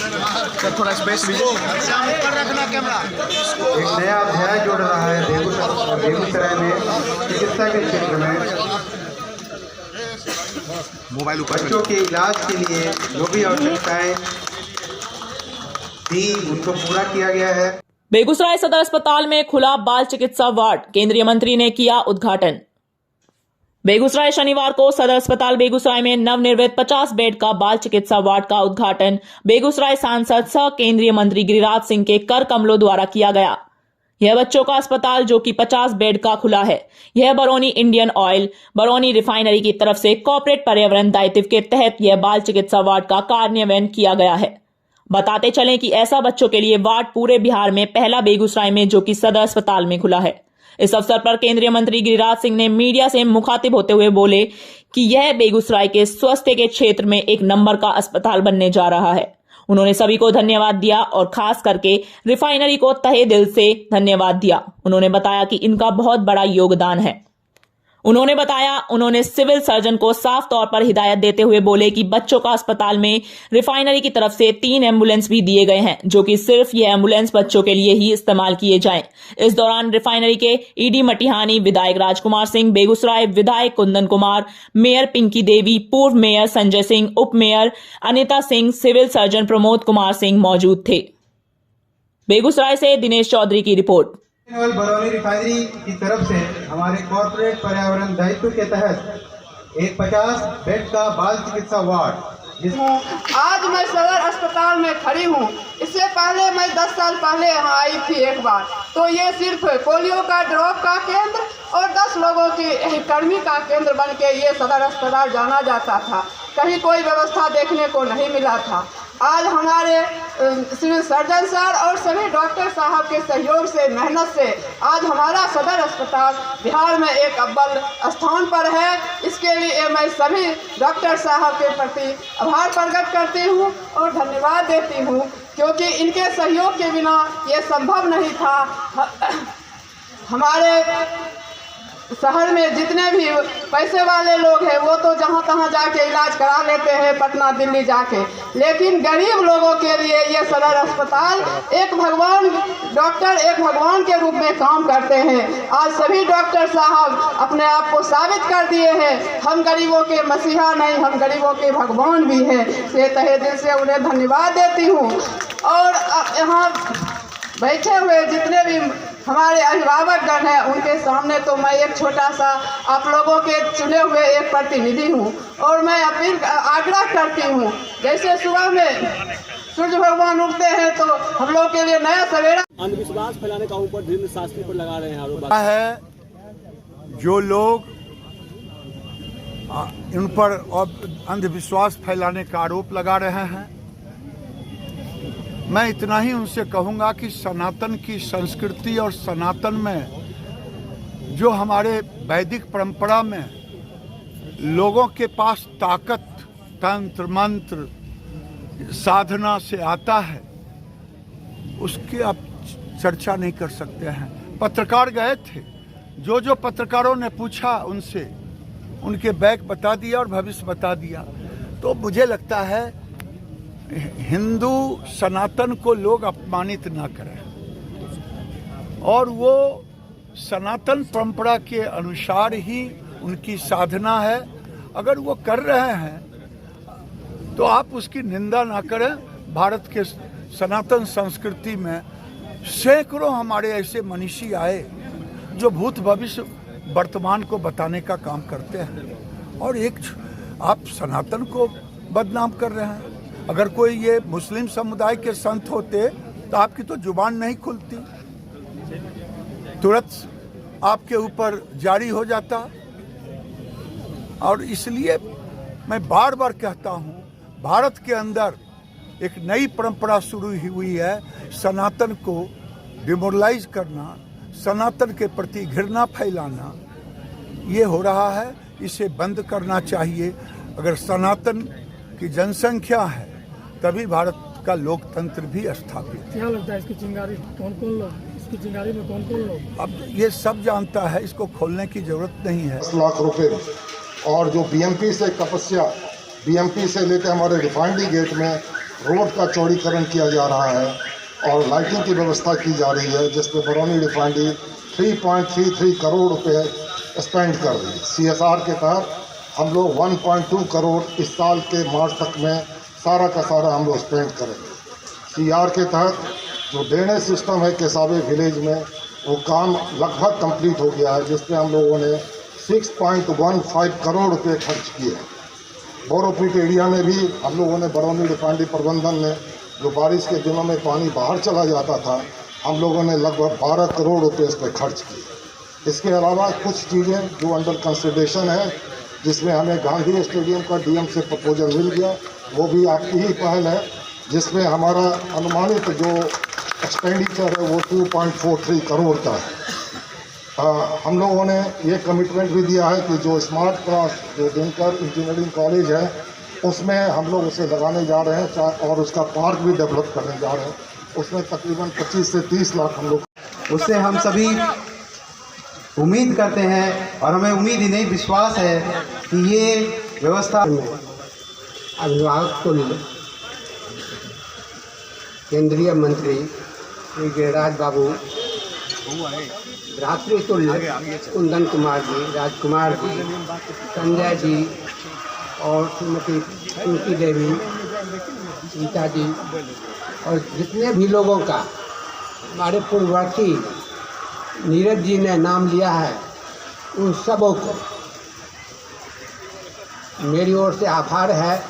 Sir थोड़ा space लीजिए। एक नया अध्याय जोड़ रहा है बेगूसराय में चिकित्सा के क्षेत्र में। मोबाइल ऊपर बच्चों के इलाज के लिए जो भी आवश्यकताएं थी उनको पूरा किया गया है। बेगूसराय सदर अस्पताल में खुला बाल चिकित्सा वार्ड, केंद्रीय मंत्री ने किया उद्घाटन। बेगूसराय शनिवार को सदर अस्पताल बेगूसराय में नवनिर्मित 50 बेड का बाल चिकित्सा वार्ड का उद्घाटन बेगूसराय सांसद सह केंद्रीय मंत्री गिरिराज सिंह के कर कमलों द्वारा किया गया। यह बच्चों का अस्पताल जो कि 50 बेड का खुला है। यह Barauni Indian oil Barauni refinery की तरफ से कॉर्पोरेट पर्यावरण दायित्व के तहत यह बाल चिकित्सा वार्ड का कार्यान्वयन किया गया है। बताते चलें कि ऐसा बच्चों के लिए वार्ड पूरे बिहार में पहला बेगूसराय में जो कि सदर अस्पताल में खुला है। इस अवसर पर केंद्रीय मंत्री गिरिराज सिंह ने मीडिया से मुखातिब होते हुए बोले कि यह बेगूसराय के स्वास्थ्य के क्षेत्र में एक नंबर का अस्पताल बनने जा रहा है। उन्होंने सभी को धन्यवाद दिया और खास करके रिफाइनरी को तहे दिल से धन्यवाद दिया। उन्होंने बताया कि इनका बहुत बड़ा योगदान है। उन्होंने बताया उन्होंने सिविल सर्जन को साफ तौर पर हिदायत देते हुए बोले कि बच्चों का अस्पताल में रिफाइनरी की तरफ से 3 एम्बुलेंस भी दिए गए हैं जो कि सिर्फ ये एम्बुलेंस बच्चों के लिए ही इस्तेमाल किए जाएं। इस दौरान रिफाइनरी के ईडी मटिहानी, विधायक राजकुमार सिंह, बेगूसराय विधायक कुंदन कुमार, मेयर पिंकी देवी, पूर्व मेयर संजय सिंह, उप mayor Anita Singh, civil surgeon Pramod Kumar Singh मौजूद थे। बेगूसराय से दिनेश चौधरी की रिपोर्ट। बरौनी रिफाइनरी की तरफ से हमारे कॉर्पोरेट पर्यावरण दायित्व के तहत एक 50 बेड का बाल चिकित्सा वार्ड आज मैं सदर अस्पताल में खड़ी हूँ। इससे पहले मैं 10 साल पहले यहाँ आई थी एक बार, तो ये सिर्फ पोलियो का ड्रॉप का केंद्र और 10 लोगों की कर्मी का केंद्र बन के ये सदर अस्पताल जाना जाता था। कहीं कोई व्यवस्था देखने को नहीं मिला था। आज हमारे सिविल सर्जन सर और सभी डॉक्टर साहब के सहयोग से, मेहनत से आज हमारा सदर अस्पताल बिहार में एक अव्वल स्थान पर है। इसके लिए मैं सभी डॉक्टर साहब के प्रति आभार प्रकट करती हूँ और धन्यवाद देती हूँ, क्योंकि इनके सहयोग के बिना ये संभव नहीं था। हमारे शहर में जितने भी पैसे वाले लोग हैं वो तो जहाँ तहाँ जाके इलाज करा लेते हैं, पटना दिल्ली जाके, लेकिन गरीब लोगों के लिए ये सदर अस्पताल एक भगवान, डॉक्टर एक भगवान के रूप में काम करते हैं। आज सभी डॉक्टर साहब अपने आप को साबित कर दिए हैं। हम गरीबों के मसीहा नहीं, हम गरीबों के भगवान भी हैं। से तहे दिल से उन्हें धन्यवाद देती हूँ। और यहाँ बैठे हुए जितने भी हमारे अभिभावकगण हैं उनके सामने तो मैं एक छोटा सा आप लोगों के चुने हुए एक प्रतिनिधि हूँ और मैं अपील आग्रह करती हूँ, जैसे सुबह में सूर्य भगवान उगते हैं तो हम लोग के लिए नया सवेरा। अंधविश्वास फैलाने का ऊपर धीरेन्द्र शास्त्री पर लगा रहे हैं आरोप है। जो लोग इन पर अंधविश्वास फैलाने का आरोप लगा रहे हैं, मैं इतना ही उनसे कहूँगा कि सनातन की संस्कृति और सनातन में जो हमारे वैदिक परंपरा में लोगों के पास ताकत, तंत्र मंत्र, साधना से आता है, उसकी आप चर्चा नहीं कर सकते हैं। पत्रकार गए थे, जो पत्रकारों ने पूछा उनसे उनके बैक बता दिया और भविष्य बता दिया। तो मुझे लगता है हिंदू सनातन को लोग अपमानित ना करें और वो सनातन परंपरा के अनुसार ही उनकी साधना है। अगर वो कर रहे हैं तो आप उसकी निंदा ना करें। भारत के सनातन संस्कृति में सैकड़ों हमारे ऐसे मनीषी आए जो भूत भविष्य वर्तमान को बताने का काम करते हैं, और एक आप सनातन को बदनाम कर रहे हैं। अगर कोई ये मुस्लिम समुदाय के संत होते तो आपकी तो जुबान नहीं खुलती, तुरंत आपके ऊपर जारी हो जाता। और इसलिए मैं बार बार कहता हूँ, भारत के अंदर एक नई परंपरा शुरू हुई है, सनातन को डिमोरलाइज करना, सनातन के प्रति घृणा फैलाना, ये हो रहा है। इसे बंद करना चाहिए। अगर सनातन की जनसंख्या है तभी भारत का लोकतंत्र भी स्थापित। क्या लगता है इसकी चिंगारी कौन लोग, इसकी चिंगारी में कौन लोग? अब ये सब जानता है, इसको खोलने की जरूरत नहीं है। 10 लाख रुपए और जो बीएमपी से तपस्या, बीएमपी से लेकर हमारे रिफाइनरी गेट में रोड का चौड़ीकरण किया जा रहा है और लाइटिंग की व्यवस्था की जा रही है, जिसमें बरौनी रिफाइनरी 3.33 करोड़ रुपए स्पेंड कर रही है। CSR के तहत हम लोग 1.2 करोड़ इस साल के मार्च तक में सारा का सारा हम लोग स्पेंड करेंगे। CR के तहत जो ड्रेनेज सिस्टम है केसावे विलेज में, वो काम लगभग कंप्लीट हो गया है, जिसमें हम लोगों ने 6.15 करोड़ रुपए खर्च किए हैं। बोरोपीट एरिया में भी हम लोगों ने बरौनी रिफाइनरी प्रबंधन ने जो बारिश के दिनों में पानी बाहर चला जाता था, हम लोगों ने लगभग 12 करोड़ रुपए इस पर खर्च किए। इसके अलावा कुछ चीज़ें जो अंडर कंसिडरेशन है, जिसमें हमें गांधी स्टेडियम का DM से प्रपोजल मिल गया, वो भी आपकी ही पहल है, जिसमें हमारा अनुमानित जो एक्सपेंडिचर है वो 2.43 करोड़ का है। हम लोगों ने ये कमिटमेंट भी दिया है कि जो स्मार्ट क्लास जो दिनकर इंजीनियरिंग कॉलेज है, उसमें हम लोग उसे लगाने जा रहे हैं और उसका पार्क भी डेवलप करने जा रहे हैं। उसमें तकरीबन 25 से 30 लाख हम लोग, उससे हम सभी उम्मीद करते हैं और हमें उम्मीद ही नहीं विश्वास है कि ये व्यवस्था अभिभावक तुल्य केंद्रीय मंत्री श्री गिरिराज बाबू, भ्रातृतुल्य कुंदन कुमार जी, राजकुमार जी, संजय जी और श्रीमती सुनीति देवी, सीता जी और जितने भी लोगों का हमारे पूर्ववर्ती नीरज जी ने नाम लिया है, उन सबों को मेरी ओर से आभार है।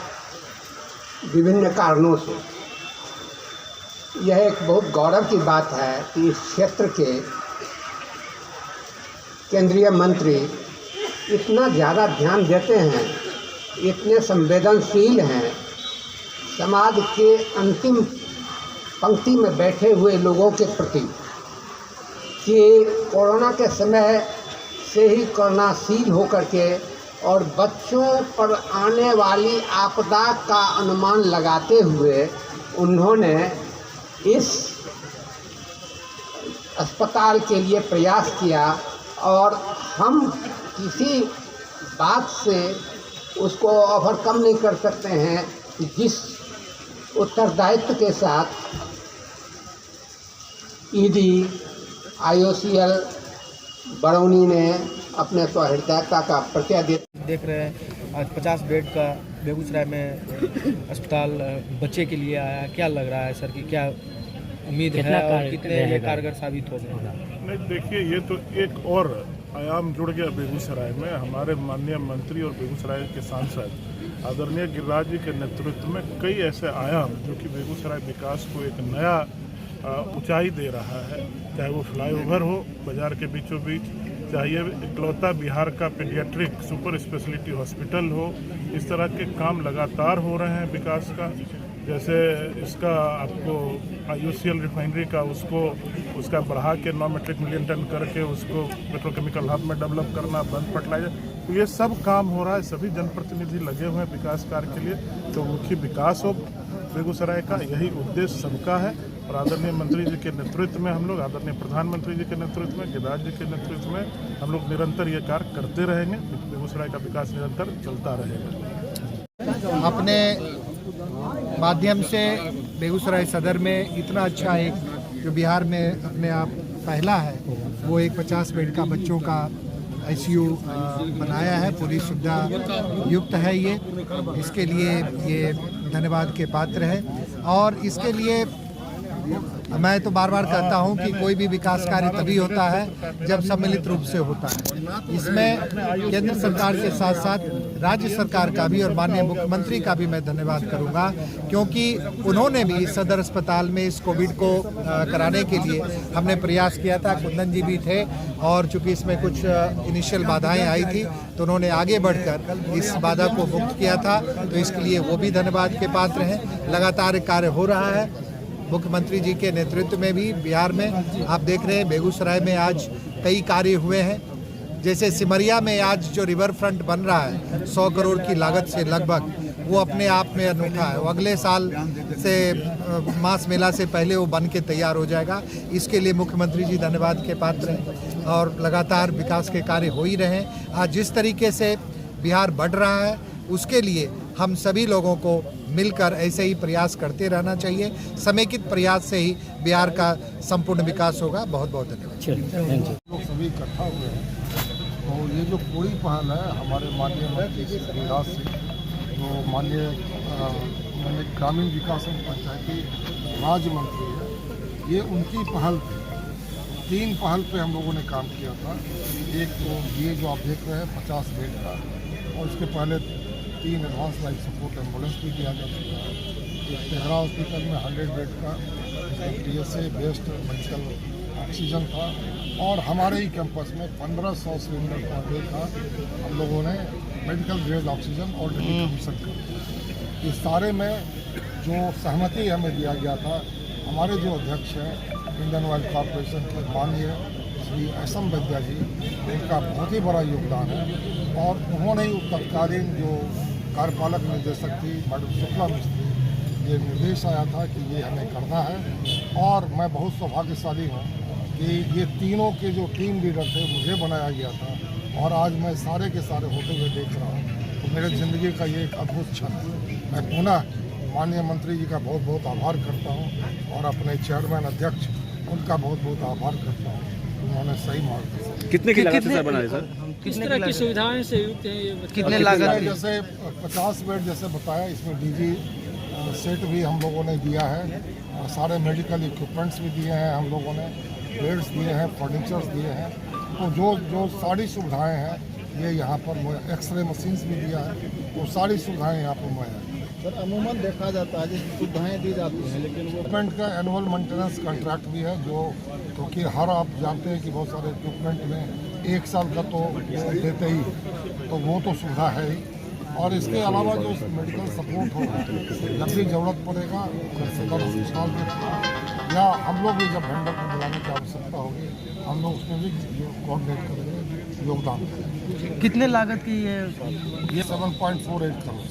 विभिन्न कारणों से यह एक बहुत गौरव की बात है कि इस क्षेत्र के केंद्रीय मंत्री इतना ज़्यादा ध्यान देते हैं, इतने संवेदनशील हैं, समाज के अंतिम पंक्ति में बैठे हुए लोगों के प्रति, कि कोरोना के समय से ही करुणाशील होकर के और बच्चों पर आने वाली आपदा का अनुमान लगाते हुए उन्होंने इस अस्पताल के लिए प्रयास किया और हम किसी बात से उसको ओवरकम नहीं कर सकते हैं कि जिस उत्तरदायित्व के साथ ED IOCL बरौनी ने अपने सहृदयता का परिचय देख रहे हैं। आज 50 बेड का बेगूसराय में अस्पताल बच्चे के लिए आया। क्या लग रहा है सर कि क्या उम्मीद है और कितने ये कारगर साबित हो गए? नहीं, देखिए, ये तो एक और आयाम जुड़ गया बेगूसराय में। हमारे माननीय मंत्री और बेगूसराय के सांसद आदरणीय गिरिराज जी के नेतृत्व में कई ऐसे आयाम जो कि बेगूसराय विकास को एक नया ऊंचाई दे रहा है। चाहे वो फ्लाईओवर हो बाजार के बीचों बीच, चाहे इकलौता बिहार का पीडियाट्रिक सुपर स्पेशलिटी हॉस्पिटल हो, इस तरह के काम लगातार हो रहे हैं विकास का। जैसे इसका आपको IOCL रिफाइनरी का उसका बढ़ा के 9 मीट्रिक मिलियन टन करके उसको पेट्रोकेमिकल हब में डेवलप करना, बंद फर्टिलाइजर, तो ये सब काम हो रहा है। सभी जनप्रतिनिधि लगे हुए हैं विकास कार्य के लिए। तो मुख्य विकास हो बेगूसराय का, यही उद्देश्य सबका है। और आदरणीय मंत्री जी के नेतृत्व में हम लोग, आदरणीय प्रधानमंत्री जी के नेतृत्व में, गिरिराज जी के नेतृत्व में हम लोग निरंतर ये कार्य करते रहेंगे। बेगूसराय का विकास निरंतर चलता रहेगा। अपने माध्यम से बेगूसराय सदर में इतना अच्छा एक जो बिहार में अपने आप पहला है, वो एक 50 बेड का बच्चों का ICU बनाया है। पूरी सुविधा युक्त है ये। इसके लिए ये धन्यवाद के पात्र है। और इसके लिए मैं तो बार बार कहता हूं कि कोई भी विकास कार्य तभी होता है जब सम्मिलित रूप से होता है। इसमें केंद्र सरकार के साथ साथ राज्य सरकार का भी और माननीय मुख्यमंत्री का भी मैं धन्यवाद करूंगा, क्योंकि उन्होंने भी सदर अस्पताल में इस कोविड को कराने के लिए हमने प्रयास किया था। कुंदन जी भी थे और चूंकि इसमें कुछ इनिशियल बाधाएं आई थी तो उन्होंने आगे बढ़कर इस बाधा को मुक्त किया था, तो इसके लिए वो भी धन्यवाद के पात्र हैं। लगातार कार्य हो रहा है मुख्यमंत्री जी के नेतृत्व में भी। बिहार में आप देख रहे हैं बेगूसराय में आज कई कार्य हुए हैं। जैसे सिमरिया में आज जो रिवर फ्रंट बन रहा है 100 करोड़ की लागत से लगभग, वो अपने आप में अनूठा है। वो अगले साल से मास मेला से पहले वो बन के तैयार हो जाएगा। इसके लिए मुख्यमंत्री जी धन्यवाद के पात्र हैं और लगातार विकास के कार्य हो ही रहे हैं। आज जिस तरीके से बिहार बढ़ रहा है उसके लिए हम सभी लोगों को मिलकर ऐसे ही प्रयास करते रहना चाहिए। समेकित प्रयास से ही बिहार का संपूर्ण विकास होगा। बहुत बहुत धन्यवाद। लोग सभी इकट्ठा हुए हैं, तो ये जो पूरी पहल है हमारे माननीय मंत्री श्री राज सिंह, जो माननीय ग्रामीण विकास एवं पंचायती राज्य मंत्री है, ये उनकी पहल थी। 3 पहल पे हम लोगों ने काम किया था। एक तो ये जो आप देख रहे हैं 50 बेड का, और इसके पहले 3 एडवांस लाइफ सपोर्ट एम्बुलेंस भी दिया जा चुका है। एक तेहरा हॉस्पिटल में 100 बेड का PSA बेस्ड मेडिकल ऑक्सीजन था, और हमारे ही कैंपस में 1500 सिलेंडर पर डे का हम लोगों ने medical grade oxygen already commission कर दिया। इस सारे में जो सहमति हमें दिया गया था, हमारे जो अध्यक्ष हैं इंडियन ऑयल कॉरपोरेशन के माननीय श्री SM वैद्या जी, उनका बहुत ही बड़ा योगदान है, और उन्होंने ही तत्कालीन जो कार्यपालक निदेशक थी मैडम शुक्ला मिस्त्री, ये निर्देश आया था कि ये हमें करना है। और मैं बहुत सौभाग्यशाली हूँ कि ये तीनों के जो टीम लीडर थे मुझे बनाया गया था, और आज मैं सारे के सारे होते हुए देख रहा हूँ, तो मेरे ज़िंदगी का ये एक अद्भुत क्षण है। मैं पुनः माननीय मंत्री जी का बहुत बहुत आभार करता हूँ, और अपने चेयरमैन अध्यक्ष उनका बहुत बहुत आभार करता हूँ। उन्होंने सही मार्गदर्शन। कितने की लागत से सर बना है सर? किस तरह की सुविधाएं से युक्त है ये? कितने लागत? जैसे 50 बेड जैसे बताया, इसमें DG सेट भी हम लोगों ने दिया है, और सारे मेडिकल इक्विपमेंट्स भी दिए हैं हम लोगों ने, बेड्स दिए हैं, फर्नीचर्स दिए हैं। तो जो सारी सुविधाएं हैं ये यहाँ पर एक्सरे मशीन्स भी दिया है, वो सारी सुविधाएं यहाँ पर मुहैया है। सर अमूमन देखा जाता है जिस सुविधाएँ दी जाती हैं, लेकिन वो इक्विपमेंट का एनुअल मेंटेनेंस कॉन्ट्रैक्ट भी है, जो क्योंकि हर आप जानते हैं कि बहुत सारे इक्विपमेंट में 1 साल का तो देते ही, तो वो तो सुविधा है ही। और इसके अलावा जो मेडिकल सपोर्ट होगा, जब भी ज़रूरत पड़ेगा सदर अस्पताल में, या हम लोग भी जब वेंडर को बुलाने की आवश्यकता होगी, हम लोग उसमें भी कोऑर्डिनेट करेंगे, योगदान करेंगे। कितने लागत की ये 7.48 करोड़।